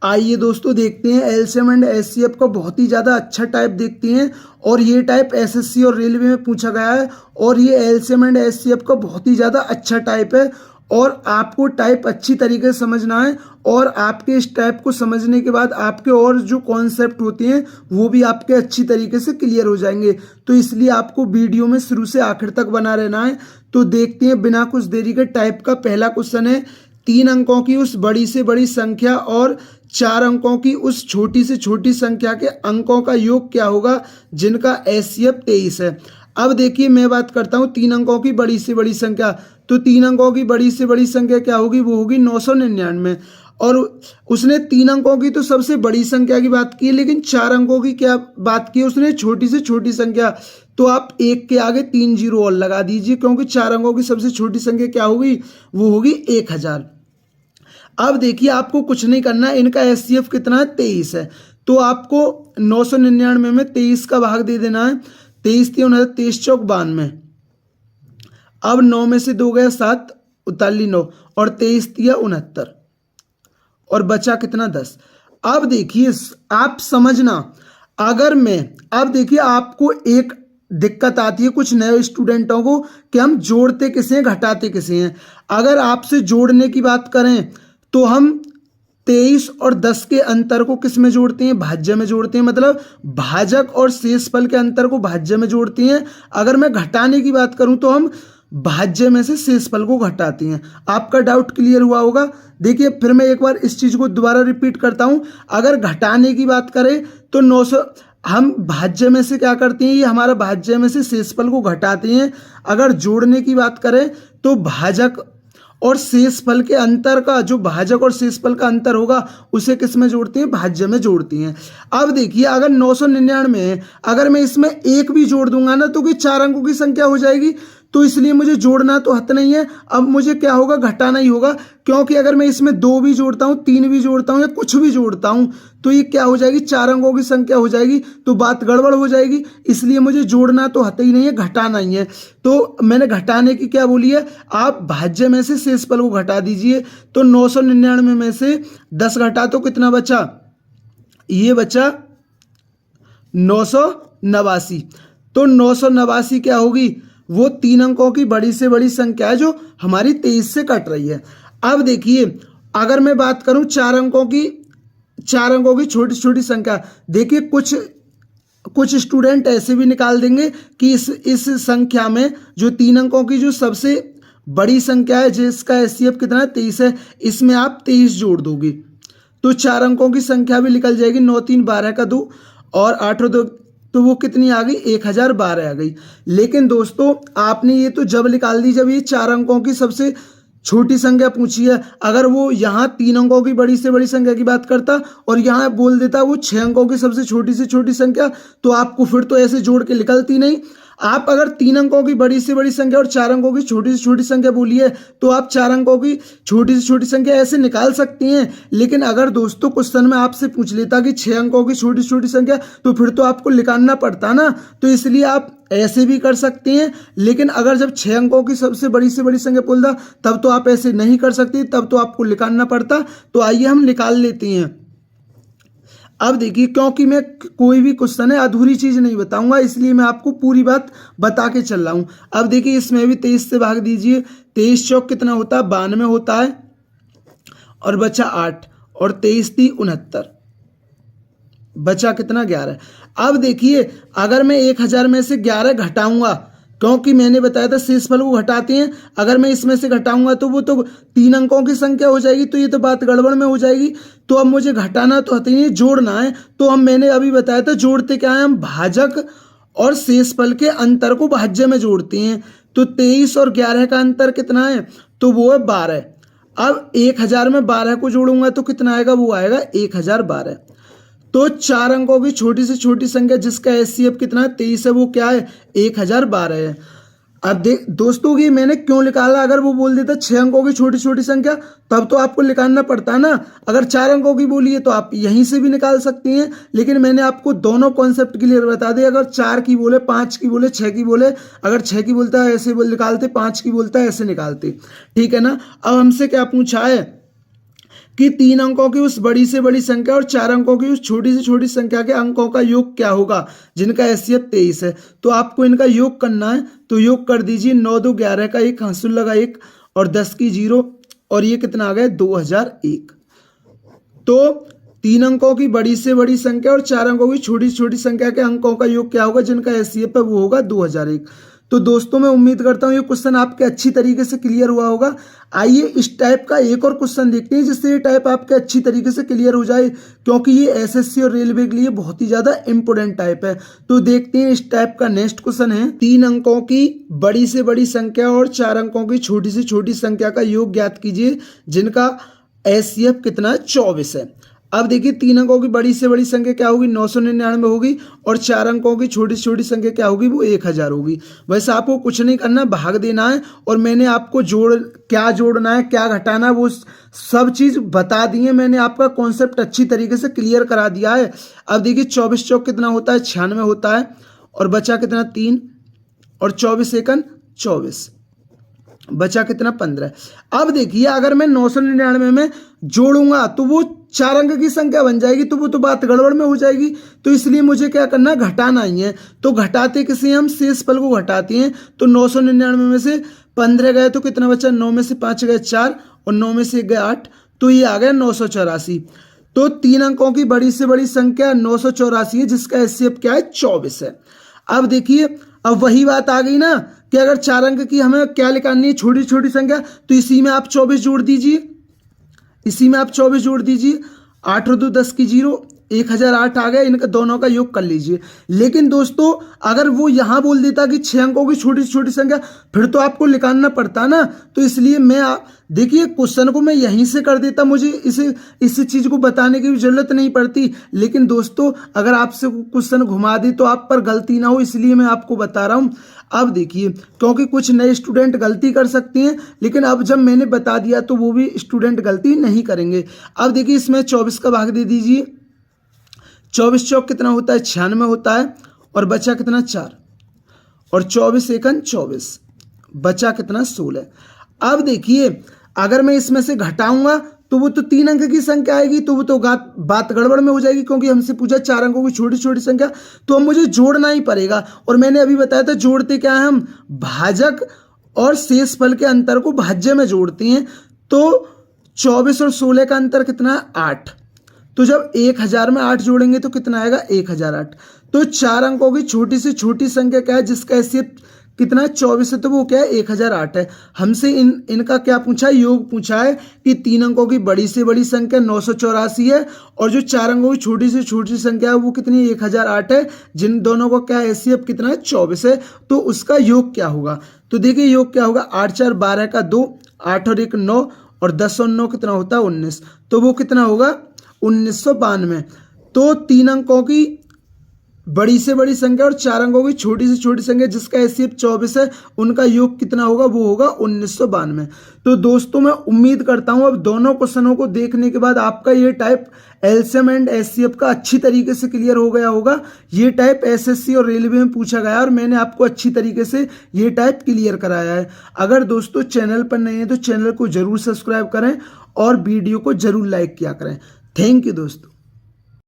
आइए दोस्तों देखते हैं एलसीएम एंड एचसीएफ का बहुत ही ज़्यादा अच्छा टाइप देखते हैं। और ये टाइप एसएससी और रेलवे में पूछा गया है और ये एलसीएम एंड एचसीएफ का बहुत ही ज़्यादा अच्छा टाइप है। और आपको टाइप अच्छी तरीके से समझना है और आपके इस टाइप को समझने के बाद आपके और जो कॉन्सेप्ट होते हैं वो भी आपके अच्छी तरीके से क्लियर हो जाएंगे। तो इसलिए आपको वीडियो में शुरू से आखिर तक बना रहना है। तो देखते हैं बिना कुछ देरी के टाइप का पहला क्वेश्चन है, 3 अंकों की उस बड़ी से बड़ी संख्या और 4 अंकों की उस छोटी से छोटी संख्या के अंकों का योग क्या होगा जिनका एचसीएफ 23 है। अब देखिए मैं बात करता हूँ 3 अंकों की बड़ी से बड़ी संख्या। तो 3 अंकों की बड़ी से बड़ी संख्या क्या होगी, वो होगी 999। और उसने 3 अंकों की तो सबसे बड़ी संख्या की बात की है, लेकिन 4 अंकों की क्या बात की है, उसने छोटी से छोटी संख्या। तो आप 1 के आगे 3 जीरो और लगा दीजिए, क्योंकि 4 अंकों की सबसे छोटी संख्या क्या होगी, वो होगी 1000। अब देखिए आपको कुछ नहीं करना है, इनका एचसीएफ कितना है, 23 है। तो आपको 999 में 23 का भाग दे देना है। 23 3 23 चौक 92। अब 9 में से 2 गया 7, 9 और 23 दिया 69 और बचा कितना 10। अब देखिए आप समझना, अगर मैं अब देखिए आपको एक दिक्कत आती है कुछ नए स्टूडेंटों को कि हम जोड़ते किसे हैं घटाते किसे हैं। अगर आपसे जोड़ने की बात करें तो हम 23 और 10 के अंतर को किस में जोड़ते हैं, भाज्य में जोड़ते हैं, मतलब भाजक और शेषफल के अंतर को भाज्य में जोड़ते हैं। अगर मैं घटाने की बात करूं तो हम भाज्य में से शेषफल को घटाते हैं। आपका डाउट क्लियर हुआ होगा। देखिए फिर मैं एक बार इस चीज को दोबारा रिपीट करता हूं। अगर घटाने की बात करें तो 900 हम भाज्य में से क्या करते हैं, ये हमारा भाज्य में से शेषफल को घटाते हैं। अगर जोड़ने की बात करें तो भाजक और शेषफल के अंतर का, जो भाजक और शेषफल का अंतर होगा उसे किस में जोड़ते हैं, भाज्य में जोड़ते हैं। अब देखिए अगर 999 है, अगर मैं इसमें 1 भी जोड़ दूंगा ना तो कि 4 अंकों की संख्या हो जाएगी। तो इसलिए मुझे जोड़ना तो हत नहीं है, अब मुझे क्या होगा, घटाना ही होगा। क्योंकि अगर मैं इसमें 2 भी जोड़ता हूं, 3 भी जोड़ता हूं या कुछ भी जोड़ता हूं तो ये क्या हो जाएगी, 4 अंकों की संख्या हो जाएगी, तो बात गड़बड़ हो जाएगी। इसलिए मुझे जोड़ना तो हत ही नहीं है, घटाना ही है। तो मैंने घटाने की क्या बोली है, आप भाज्य में से शेषफल को घटा दीजिए। तो 999 में से 10 घटा तो कितना बचा, ये बचा 989। तो 989 क्या होगी, वो 3 अंकों की बड़ी से बड़ी संख्या है जो हमारी 23 से कट रही है। अब देखिए अगर मैं बात करूं 4 अंकों की छोटी छोटी संख्या, देखिए कुछ स्टूडेंट ऐसे भी निकाल देंगे कि इस संख्या में जो 3 अंकों की जो सबसे बड़ी संख्या है जिसका एचसीएफ कितना है, 23 है, इसमें आप 23 जोड़ दोगे तो 4 अंकों की संख्या भी निकल जाएगी। 9 3 12 का 2 और 8 और 2, तो वो कितनी आ गई, 1012 आ गई। लेकिन दोस्तों आपने ये तो जब निकाल दी जब ये 4 अंकों की सबसे छोटी संख्या पूछी है। अगर वो यहाँ 3 अंकों की बड़ी से बड़ी संख्या की बात करता और यहाँ बोल देता वो 6 अंकों की सबसे छोटी से छोटी संख्या, तो आपको फिर तो ऐसे जोड़ के निकलती नहीं। आप अगर 3 अंकों की बड़ी से बड़ी संख्या और 4 अंकों की छोटी से छोटी संख्या बोली है तो आप 4 अंकों की छोटी से छोटी संख्या ऐसे निकाल सकती हैं। लेकिन अगर दोस्तों क्वेश्चन में आपसे पूछ लेता कि 6 अंकों की छोटी से छोटी संख्या, तो फिर तो आपको निकालना पड़ता ना। तो इसलिए आप ऐसे भी कर सकते हैं। लेकिन अगर जब 6 अंकों की सबसे बड़ी से बड़ी संख्या बोलता तब तो आप ऐसे नहीं कर सकते, तब तो आपको निकालना पड़ता। तो आइए हम निकाल लेते हैं। अब देखिए क्योंकि मैं कोई भी क्वेश्चन है अधूरी चीज नहीं बताऊंगा, इसलिए मैं आपको पूरी बात बता के चल रहा हूं। अब देखिए इसमें भी 23 से भाग दीजिए, 23 चौक कितना होता है, 92 होता है और बचा 8 और 23 3 69, बचा कितना 11। अब देखिए अगर मैं 1000 में से 11 घटाऊंगा, क्योंकि मैंने बताया था शेषफल को घटाते हैं, अगर मैं इसमें से घटाऊंगा तो वो तो 3 अंकों की संख्या हो जाएगी, तो ये तो बात गड़बड़ में हो जाएगी। तो अब मुझे घटाना तो हती नहीं, जोड़ना है। तो हम मैंने अभी बताया था जोड़ते क्या है, हम भाजक और शेषफल के अंतर को भाज्य में जोड़ते हैं। तो 23 और 11 का अंतर कितना है, तो वो है 12। अब 1000 में 12 को जोड़ूंगा तो कितना आएगा, वो आएगा 1012। तो 4 अंकों की छोटी से छोटी संख्या जिसका एचसीएफ कितना है, 23 है, वो क्या है, 1012 है। अब दोस्तों ये मैंने क्यों निकाला, अगर वो बोल देता 6 अंकों की छोटी छोटी संख्या तब तो आपको निकालना पड़ता है ना। अगर 4 अंकों की बोली है तो आप यहीं से भी निकाल सकती हैं। लेकिन मैंने आपको दोनों कॉन्सेप्ट क्लियर बता दिए। अगर 4 की बोले, 5 की बोले, 6 की बोले, अगर 6 की बोलता है ऐसे बोल निकालते, 5 की बोलता है ऐसे निकालते, ठीक है ना। अब हमसे क्या पूछा है कि 3 अंकों की उस बड़ी से बड़ी संख्या और 4 अंकों की उस छोटी से छोटी संख्या के अंकों का योग क्या होगा जिनका हैसियत 23 है। तो आपको इनका योग करना है, तो योग कर दीजिए। 9 2 11 का 1, हंसुल लगा 1 और 10 की 0 और ये कितना आ गया 2001। तो 3 अंकों की बड़ी से बड़ी संख्या और 4 अंकों की छोटी से छोटी संख्या के अंकों का योग क्या होगा जिनका हैसियत है वो होगा 2001। तो दोस्तों मैं उम्मीद करता हूँ ये क्वेश्चन आपके अच्छी तरीके से क्लियर हुआ होगा। आइए इस टाइप का एक और क्वेश्चन देखते हैं जिससे ये टाइप आपके अच्छी तरीके से क्लियर हो जाए, क्योंकि ये एसएससी और रेलवे के लिए बहुत ही ज्यादा इंपॉर्टेंट टाइप है। तो देखते हैं इस टाइप का नेक्स्ट क्वेश्चन है। 3 अंकों की बड़ी से बड़ी संख्या और 4 अंकों की छोटी से छोटी संख्या का योग ज्ञात कीजिए जिनका एचसीएफ कितना 24 है। अब देखिए 3 अंकों की बड़ी से बड़ी संख्या क्या होगी 999 होगी और 4 अंकों की छोटी से छोटी संख्या क्या होगी वो 1000 होगी। वैसे आपको कुछ नहीं करना, भाग देना है और मैंने आपको क्या जोड़ना है क्या घटाना है वो सब चीज बता दी है। मैंने आपका कॉन्सेप्ट अच्छी तरीके से क्लियर करा दिया है। अब देखिए 24 चौक कितना होता है 96 होता है और बचा कितना 3 और 24 एकन 24, बचा कितना 15। अब देखिए अगर मैं 999 में जोड़ूंगा तो वो 4 अंक की संख्या बन जाएगी, तो वो तो बात गड़बड़ में हो जाएगी। तो इसलिए मुझे क्या करना है घटाना ही है। तो घटाते किसे हम शेष फल को घटाते हैं। तो 999 में से 15 गए तो कितना बचा 9 में से 5 गए 4 और 9 में से 1 गए 8, तो ये आ गया 984। तो 3 अंकों की बड़ी से बड़ी संख्या 984 है जिसका एचसीएफ क्या है 24 है। अब देखिए अब वही बात आ गई ना कि अगर 4 अंक की हमें क्या निकालनी है छोटी छोटी संख्या, तो इसी में आप 24 जोड़ दीजिए, इसी में आप 24 जोड़ दीजिए। 8 और 2 10 की 0, 1008 आ गया। इनका दोनों का योग कर लीजिए। लेकिन दोस्तों अगर वो यहाँ बोल देता कि 6 अंकों की छोटी से छोटी संख्या, फिर तो आपको निकालना पड़ता ना। तो इसलिए मैं देखिए क्वेश्चन को मैं यहीं से कर देता, मुझे इस चीज को बताने की भी जरूरत नहीं पड़ती। लेकिन दोस्तों अगर आपसे क्वेश्चन घुमा दी तो आप पर गलती ना हो, इसलिए मैं आपको बता रहा हूं। अब देखिए क्योंकि कुछ नए स्टूडेंट गलती कर सकते हैं, लेकिन अब जब मैंने बता दिया तो वो भी स्टूडेंट गलती नहीं करेंगे। अब देखिए इसमें 24 का भाग दे दीजिए। 24 चौक कितना होता है 96 होता है और बचा कितना 4 और 24 एकन 24, बचा कितना 16। अब देखिए अगर मैं इसमें से घटाऊंगा तो वो तो 3 अंक की संख्या आएगी, तो वो तो बात गड़बड़ में हो जाएगी, क्योंकि हमसे पूछा 4 अंकों की छोटी छोटी संख्या, तो अब मुझे जोड़ना ही पड़ेगा। और मैंने अभी बताया था जोड़ते क्या है हम भाजक और शेष फल के अंतर को भाज्य में जोड़ते हैं। तो 24 और 16 का अंतर कितना है 8, तो जब 1000 में 8 जोड़ेंगे तो कितना आएगा 1008। तो 4 अंकों की छोटी से छोटी संख्या क्या है जिसका एचसीएफ कितना है 24 है, तो वो क्या है 1008 है। हमसे इनका क्या पूछा है योग पूछा है कि 3 अंकों की बड़ी से बड़ी संख्या 984 है और जो 4 अंकों की छोटी से छोटी संख्या है वो कितनी 1008 है, जिन दोनों को क्या एचसीएफ कितना है 24 है। तो उसका योग क्या होगा, तो देखिए योग क्या होगा 8 4 12 का 2, 8 और 1 9 और 10 और 9 कितना होता है 19, तो वो कितना होगा 1992। तो 3 अंकों की बड़ी से बड़ी संख्या और 4 अंकों की छोटी से छोटी संख्या जिसका एचसीएफ 24 है उनका योग कितना होगा वो होगा 1992। तो दोस्तों मैं उम्मीद करता हूं अब दोनों क्वेश्चनों को देखने के बाद आपका ये टाइप एलसीएम एंड एचसीएफ का अच्छी तरीके से क्लियर हो गया होगा। ये टाइप एसएससी और रेलवे में पूछा गया और मैंने आपको अच्छी तरीके से ये टाइप क्लियर कराया है। अगर दोस्तों चैनल पर नए हैं तो चैनल को जरूर सब्सक्राइब करें और वीडियो को जरूर लाइक किया करें। थैंक यू दोस्तों।